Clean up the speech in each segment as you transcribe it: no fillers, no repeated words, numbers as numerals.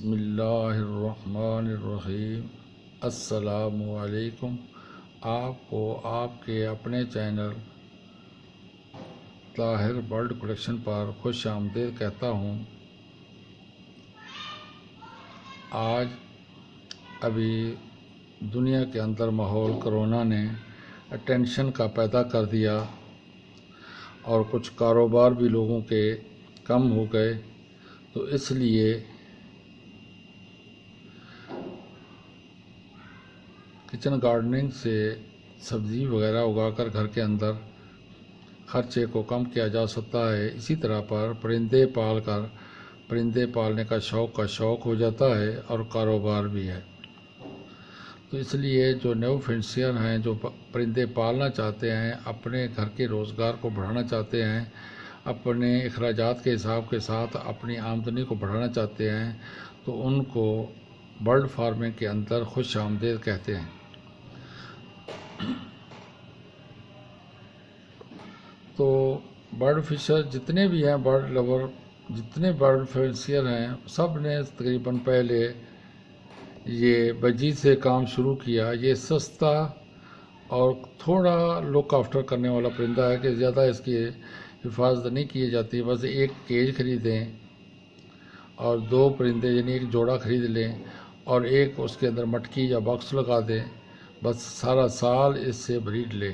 بسم اللہ الرحمن الرحیم۔ السلام علیکم۔ آپ کو آپ کے اپنے چینل طاہر برڈ کلیکشن پر خوش آمدید کہتا ہوں۔ آج ابھی دنیا کے اندر ماحول کرونا نے ٹینشن کا پیدا کر دیا اور کچھ کاروبار بھی لوگوں کے کم ہو گئے، تو اس لیے کچن گارڈننگ سے سبزی وغیرہ اگا کر گھر کے اندر خرچے کو کم کیا جا سکتا ہے۔ اسی طرح پر پرندے پال کر پرندے پالنے کا شوق ہو جاتا ہے اور کاروبار بھی ہے۔ تو اس لیے جو نیو فینسیر ہیں، جو پرندے پالنا چاہتے ہیں، اپنے گھر کے روزگار کو بڑھانا چاہتے ہیں، اپنے اخراجات کے حساب کے ساتھ اپنی آمدنی کو بڑھانا چاہتے ہیں، تو ان کو برڈ فارمنگ کے اندر خوش آمدید کہتے ہیں۔ تو برڈ فشر جتنے بھی ہیں، برڈ لور جتنے برڈ فینسیر ہیں، سب نے تقریباً پہلے یہ بجی سے کام شروع کیا۔ یہ سستا اور تھوڑا لک آفٹر کرنے والا پرندہ ہے کہ زیادہ اس کی حفاظت نہیں کی جاتی۔ بس ایک کیج خریدیں اور 2 پرندے یعنی ایک جوڑا خرید لیں اور ایک اس کے اندر مٹکی یا باکس لگا دیں، بس سارا سال اس سے بریڈ لیں۔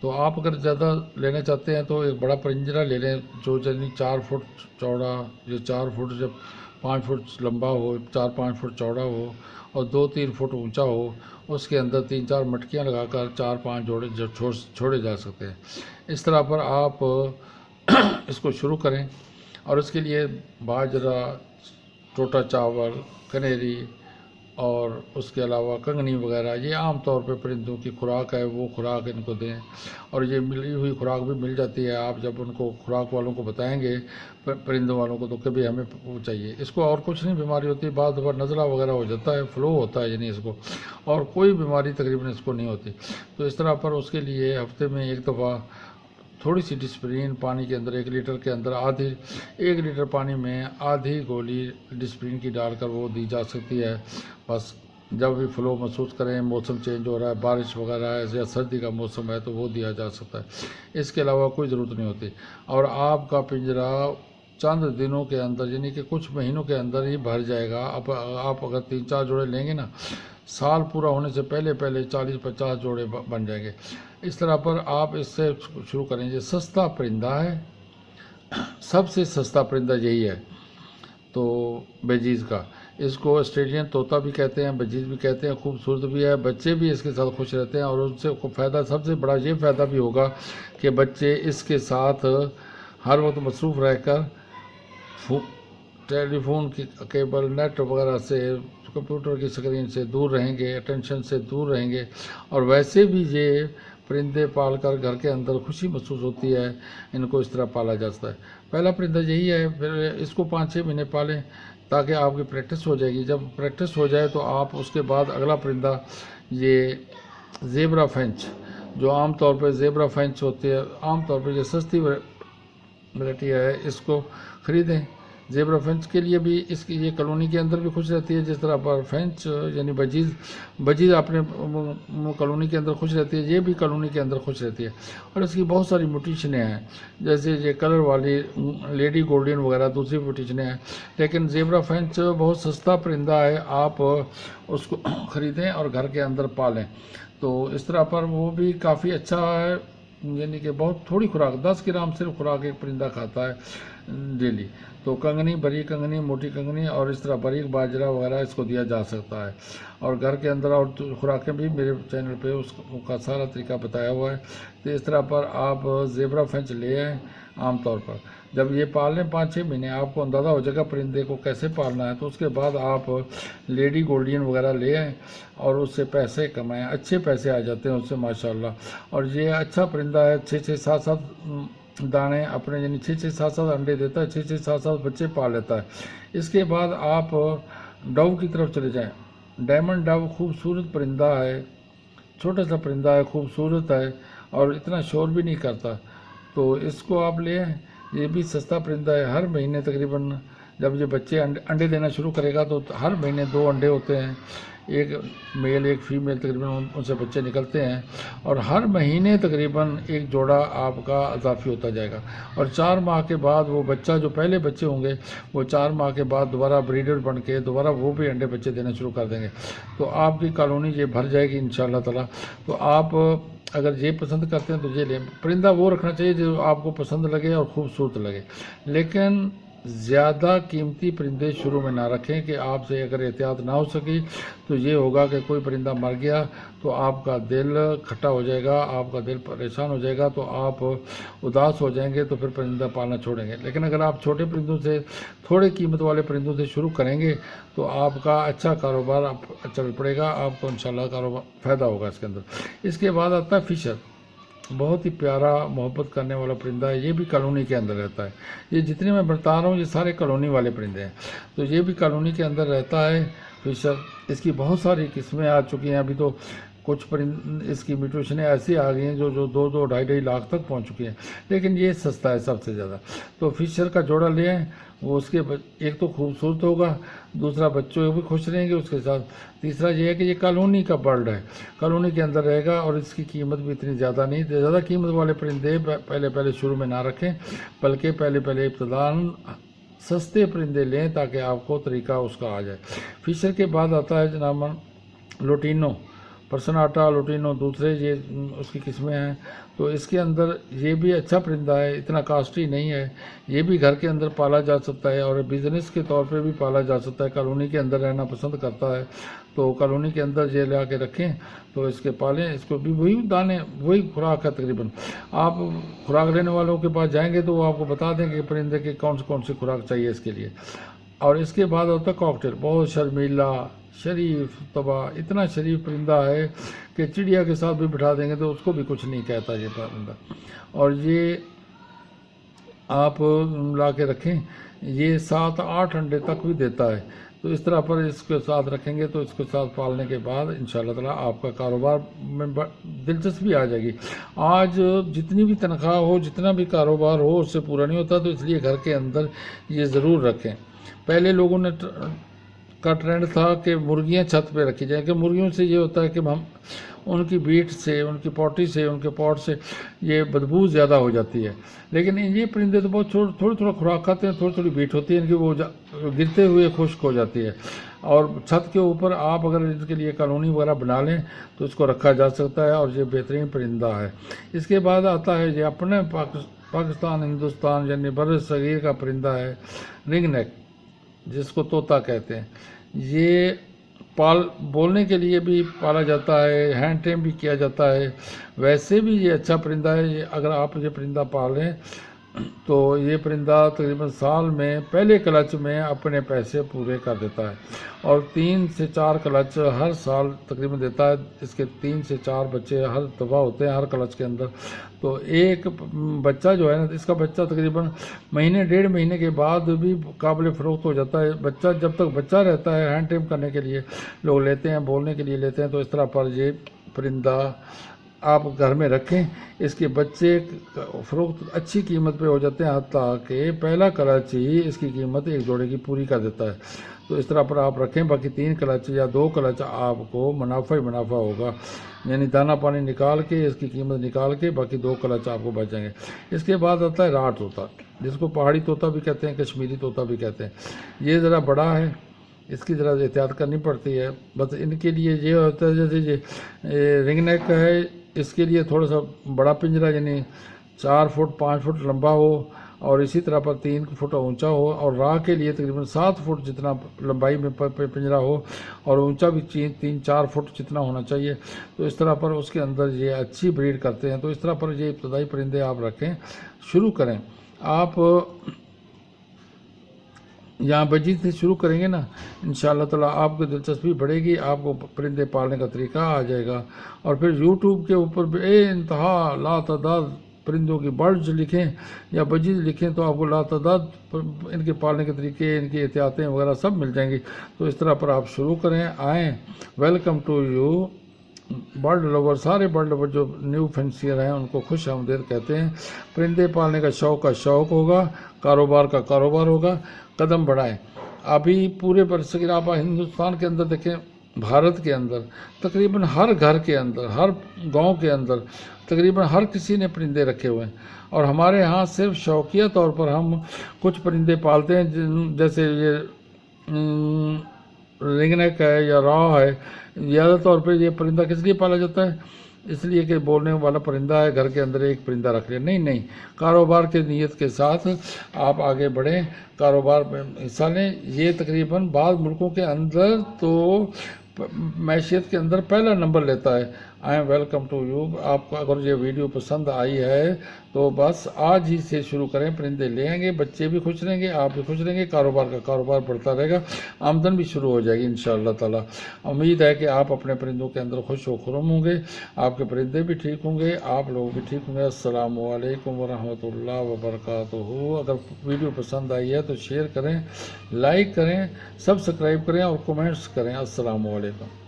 تو آپ اگر زیادہ لینا چاہتے ہیں تو ایک بڑا پرنجرا لے لیں، جو یعنی 4 فٹ چوڑا یا 4 فٹ جب 5 فٹ لمبا ہو، 4-5 فٹ چوڑا ہو اور 2-3 فٹ اونچا ہو۔ اس کے اندر 3-4 مٹکیاں لگا کر 4-5 جوڑے چھوڑے جا سکتے ہیں۔ اس طرح پر آپ اس کو شروع کریں، اور اس کے لیے باجرہ، ٹوٹا چاول، کنیری اور اس کے علاوہ کنگنی وغیرہ، یہ عام طور پہ پرندوں کی خوراک ہے، وہ خوراک ان کو دیں۔ اور یہ ملی ہوئی خوراک بھی مل جاتی ہے، آپ جب ان کو خوراک والوں کو بتائیں گے، پرندوں والوں کو، تو کبھی ہمیں وہ چاہیے۔ اس کو اور کچھ نہیں بیماری ہوتی، بعض دفعہ نزلہ وغیرہ ہو جاتا ہے، فلو ہوتا ہے یعنی اس کو، اور کوئی بیماری تقریباً اس کو نہیں ہوتی۔ تو اس طرح پر اس کے لیے ہفتے میں ایک دفعہ تھوڑی سی ڈسپرین پانی کے اندر 1 لیٹر کے اندر 1 لیٹر پانی میں آدھی گولی ڈسپرین کی ڈال کر وہ دی جا سکتی ہے۔ بس جب بھی فلو محسوس کریں، موسم چینج ہو رہا ہے، بارش وغیرہ ہے یا سردی کا موسم ہے، تو وہ دیا جا سکتا ہے۔ اس کے علاوہ کوئی ضرورت نہیں ہوتی، اور آپ کا پنجرا چند دنوں کے اندر یعنی کہ کچھ مہینوں کے اندر ہی بھر جائے گا۔ آپ اگر 3-4 جوڑے لیں گے نا، سال پورا ہونے سے پہلے 40-50 جوڑے بن جائیں گے۔ اس طرح پر آپ اس سے شروع کریں۔ یہ سستا پرندہ ہے، سب سے سستا پرندہ یہی ہے تو بیجیز کا۔ اس کو آسٹریلین طوطا بھی کہتے ہیں، بیجیز بھی کہتے ہیں، خوبصورت بھی ہے، بچے بھی اس کے ساتھ خوش رہتے ہیں، اور ان سے فائدہ، سب سے بڑا یہ فائدہ بھی ہوگا کہ بچے اس کے ساتھ ہر وقت مصروف رہ کر ٹیلی فون کی کیبل، نیٹ وغیرہ سے، کمپیوٹر کی اسکرین سے دور رہیں گے، ٹینشن سے دور رہیں گے، اور ویسے بھی یہ پرندے پال کر گھر کے اندر خوشی محسوس ہوتی ہے۔ ان کو اس طرح پالا جاتا ہے۔ پہلا پرندہ یہی ہے، پھر اس کو 5-6 مہینے پالیں تاکہ آپ کی پریکٹس ہو جائے گی۔ جب پریکٹس ہو جائے تو آپ اس کے بعد اگلا پرندہ یہ زیبرا فینچ، جو عام طور پہ زیبرا فینچ ہوتی ہے، عام طور پہ یہ سستی ورائٹی ہے، اس کو خریدیں۔ زیبرا فینچ کے لیے بھی اس کی یہ کالونی کے اندر بھی خوش رہتی ہے، جس طرح پر فینچ یعنی بجیز اپنے کالونی کے اندر خوش رہتی ہے، یہ بھی کالونی کے اندر خوش رہتی ہے۔ اور اس کی بہت ساری میوٹیشنیں ہیں، جیسے یہ کلر والی لیڈی گولڈن وغیرہ دوسری میوٹیشنیں ہیں، لیکن زیبرا فینچ بہت سستا پرندہ ہے، آپ اس کو خریدیں اور گھر کے اندر پالیں۔ تو اس طرح پر وہ بھی کافی اچھا ہے، یعنی کہ بہت تھوڑی خوراک، 10 گرام صرف خوراک ایک پرندہ کھاتا ہے ڈیلی۔ تو کنگنی، بریک کنگنی، موٹی کنگنی اور اس طرح باریک باجرہ وغیرہ اس کو دیا جا سکتا ہے، اور گھر کے اندر اور خوراکیں بھی میرے چینل پہ اس کا سارا طریقہ بتایا ہوا ہے۔ تو اس طرح پر آپ زیبرا فینچ لے آئیں۔ عام طور پر جب یہ پال لیں 5-6 مہینے، آپ کو اندازہ ہو جائے گا پرندے کو کیسے پالنا ہے، تو اس کے بعد آپ لیڈی گولڈین وغیرہ لے آئیں اور اس سے پیسے کمائیں، اچھے پیسے آ جاتے ہیں اس سے ماشاءاللہ۔ اور یہ اچھا پرندہ ہے، 6-7 دانے اپنے یعنی 6-7 انڈے دیتا ہے، 6-7 بچے پال لیتا ہے۔ اس کے بعد آپ ڈو کی طرف چلے جائیں۔ ڈائمنڈ ڈو خوبصورت پرندہ ہے، چھوٹا سا پرندہ ہے، خوبصورت ہے اور اتنا شور بھی نہیں کرتا، تو اس کو آپ لے آئیں۔ یہ بھی سستا پرندہ ہے، ہر مہینے تقریباً जब ये बच्चे अंडे देना शुरू करेगा तो हर महीने 2 अंडे होते हैं, एक मेल एक फीमेल, तकरीबन उनसे बच्चे निकलते हैं और हर महीने तकरीबन एक जोड़ा आपका इजाफी होता जाएगा। और 4 माह के बाद वो बच्चा, जो पहले बच्चे होंगे, वो 4 माह के बाद दोबारा ब्रीडर बन के दोबारा वो भी अंडे बच्चे देना शुरू कर देंगे। तो आपकी कॉलोनी ये भर जाएगी इंशाअल्लाह ताला। तो आप अगर ये पसंद करते हैं तो ये लें। परिंदा वो रखना चाहिए जो आपको पसंद लगे और खूबसूरत लगे, लेकिन ज़्यादा कीमती परिंदे शुरू में ना रखें कि आपसे अगर एहतियात ना हो सकी तो ये होगा कि कोई परिंदा मर गया तो आपका दिल खट्टा हो जाएगा, आपका दिल परेशान हो जाएगा, तो आप उदास हो जाएंगे, तो फिर परिंदा पालना छोड़ेंगे। लेकिन अगर आप छोटे परिंदों से, थोड़े कीमत वाले परिंदों से शुरू करेंगे तो आपका अच्छा कारोबार चल पड़ेगा, आपको इंशाल्लाह कारोबार फ़ायदा होगा इसके अंदर। इसके बाद आता है फिशर, बहुत ही प्यारा मोहब्बत करने वाला परिंदा है। ये भी कॉलोनी के अंदर रहता है। ये जितने मैं बता रहा हूँ ये सारे कॉलोनी वाले परिंदे हैं, तो ये भी कॉलोनी के अंदर रहता है फिशर। इसकी बहुत सारी किस्में आ चुकी हैं। अभी तो कुछ परिंद इसकी म्यूटेशनें ऐसी आ गई हैं जो 2-2, 2.5 लाख तक पहुँच चुकी हैं, लेकिन ये सस्ता है सबसे ज़्यादा। तो फिशर का जोड़ा ले आएँ, वो उसके एक तो खूबसूरत होगा, दूसरा बच्चों भी खुश रहेंगे उसके साथ, तीसरा ये है कि ये कॉलोनी का बर्ड है, कॉलोनी के अंदर रहेगा और इसकी कीमत भी इतनी ज़्यादा नहीं। ज़्यादा कीमत वाले परिंदे पहले शुरू में ना रखें, बल्कि पहले इब्तिदान सस्ते परिंदे लें ताकि आपको तरीका उसका आ जाए। फिशर के बाद आता है जनाब लोटिनो, पर्सनाटा, लोटिनो, दूसरे ये उसकी किस्में हैं। तो इसके अंदर ये भी अच्छा परिंदा है, इतना कॉस्टली नहीं है, ये भी घर के अंदर पाला जा सकता है और बिज़नेस के तौर पे भी पाला जा सकता है। कॉलोनी के अंदर रहना पसंद करता है तो कॉलोनी के अंदर ये ला के रखें तो इसके पालें। इसको भी वही दाने, वही खुराक है तकरीबन। आप खुराक लेने वालों के पास जाएंगे तो वो आपको बता देंगे परिंदे के कौन सी खुराक चाहिए इसके लिए। और इसके बाद होता है कॉकटेल, बहुत शर्मीला, शरीफ तबाह, इतना शरीफ परिंदा है कि चिड़िया के साथ भी बिठा देंगे तो उसको भी कुछ नहीं कहता ये परिंदा। और ये आप ला के रखें, ये 7-8 अंडे तक भी देता है। तो इस तरह पर इसके साथ रखेंगे तो इसके साथ पालने के बाद इंशाअल्लाह ताला आपका कारोबार में दिलचस्पी आ जाएगी। आज जितनी भी तनख्वाह हो, जितना भी कारोबार हो, उससे पूरा नहीं होता, तो इसलिए घर के अंदर ये ज़रूर रखें। पहले लोगों ने का ट्रेंड था कि मुर्गियां छत पे रखी जाए, कि मुर्गियों से ये होता है कि हम उनकी बीट से, उनकी पॉटी से, उनके पॉट से ये बदबू ज़्यादा हो जाती है। लेकिन ये परिंदे तो बहुत थोड़ा खुराक खाते हैं, थोड़ी बीट होती है इनकी, वो गिरते हुए खुश्क हो जाती है। और छत के ऊपर आप अगर इसके लिए कॉलोनी वगैरह बना लें तो इसको रखा जा सकता है और ये बेहतरीन परिंदा है। इसके बाद आता है ये अपने पाकिस्तान, हिंदुस्तान यानी बर सगीर का परिंदा है रिंग नेक, जिसको तोता कहते हैं। ये बोलने के लिए भी पाला जाता है, हैंड टेम भी किया जाता है। वैसे भी ये अच्छा परिंदा है। अगर आप ये परिंदा पालें तो ये परिंदा तकरीबन साल में पहले क्लच में अपने पैसे पूरे कर देता है और 3 से 4 क्लच हर साल तकरीबन देता है। इसके 3 से 4 बच्चे हर दफ़ा होते हैं हर क्लच के अंदर। तो एक बच्चा जो है ना, इसका बच्चा तकरीबन महीने 1.5 महीने के बाद भी काबिल फ़रोख्त हो जाता है। बच्चा जब तक बच्चा रहता है हैंड टेम करने के लिए लोग लेते हैं, बोलने के लिए लेते हैं। तो इस तरह पर ये परिंदा आप घर में रखें, इसके बच्चे फ़रोख्त अच्छी कीमत पे हो जाते हैं, हत्ता कि पहला क्लच ही इसकी कीमत एक जोड़े की पूरी कर देता है। तो इस तरह पर आप रखें, बाकी 3 क्लच या 2 क्लच आपको मुनाफा ही मुनाफा होगा, यानी दाना पानी निकाल के इसकी कीमत निकाल के बाकी 2 क्लच आपको बच जाएंगे। इसके बाद आता है राट तोता, जिसको पहाड़ी तोता भी कहते हैं, कश्मीरी तोता भी कहते हैं। ये ज़रा बड़ा है, इसकी ज़रा एहतियात करनी पड़ती है। बस इनके लिए ये होता है, जैसे ये रिंग नेक है, इसके लिए थोड़ा सा बड़ा पिंजरा यानी 4 फुट 5 फुट लंबा हो और इसी तरह पर 3 फुट ऊंचा हो और राह के लिए तकरीबन 7 फुट जितना लंबाई में पिंजरा हो और ऊंचा भी 3-4 फुट जितना होना चाहिए। तो इस तरह पर उसके अंदर ये अच्छी ब्रीड करते हैं। तो इस तरह पर ये इब्तदाई परिंदे आप रखें, शुरू करें। आप यहाँ बजी से शुरू करेंगे ना, इंशाअल्लाह ताला आपकी दिलचस्पी बढ़ेगी, आपको परिंदे पालने का तरीका आ जाएगा। और फिर यूट्यूब के ऊपर इंतहा लातादाद परिंदों की बर्ड्स लिखें या बजीज लिखें तो आपको लातादाद इनके पालने के तरीके, इनकी एहतियातें वगैरह सब मिल जाएंगी। तो इस तरह पर आप शुरू करें, आएँ। Welcome to you bird lover, सारे बर्ड लवर जो न्यू फैंसियर हैं उनको खुश आमदीद कहते हैं। परिंदे पालने का शौक होगा, कारोबार का कारोबार होगा, कदम बढ़ाएं। अभी पूरे बरसगीर आप हिंदुस्तान के अंदर देखें, भारत के अंदर तकरीबन हर घर के अंदर, हर गांव के अंदर तकरीबन हर किसी ने परिंदे रखे हुए हैं। और हमारे यहाँ सिर्फ शौकिया तौर पर हम कुछ परिंदे पालते हैं, जैसे ये रिंगनेक है या रॉ है। ज़्यादा तौर पे ये परिंदा किस लिए पाला जाता है? इसलिए कि बोलने वाला परिंदा है, घर के अंदर एक परिंदा रख लिया। नहीं, कारोबार के नीयत के साथ आप आगे बढ़ें, कारोबार में हिस्सा लें। ये तकरीबन बाद मुल्कों के अंदर तो मैशियत के अंदर पहला नंबर लेता है। I am welcome to you. आपको अगर ये वीडियो पसंद आई है तो बस आज ही से शुरू करें, परिंदे ले आएंगे, बच्चे भी खुश रहेंगे, आप भी खुश रहेंगे, कारोबार का कारोबार बढ़ता रहेगा, आमदन भी शुरू हो जाएगी इंशाअल्लाह ताला। उम्मीद है कि आप अपने परिंदों के अंदर खुश व खुर्रम होंगे, आपके परिंदे भी ठीक होंगे, आप लोग भी ठीक होंगे। अस्सलामु अलैकुम वरहमतुल्लाहि वबरकातुहू। अगर वीडियो पसंद आई है तो शेयर करें, लाइक करें, सब्सक्राइब करें और कमेंट्स करें। अस्सलामु अलैकुम।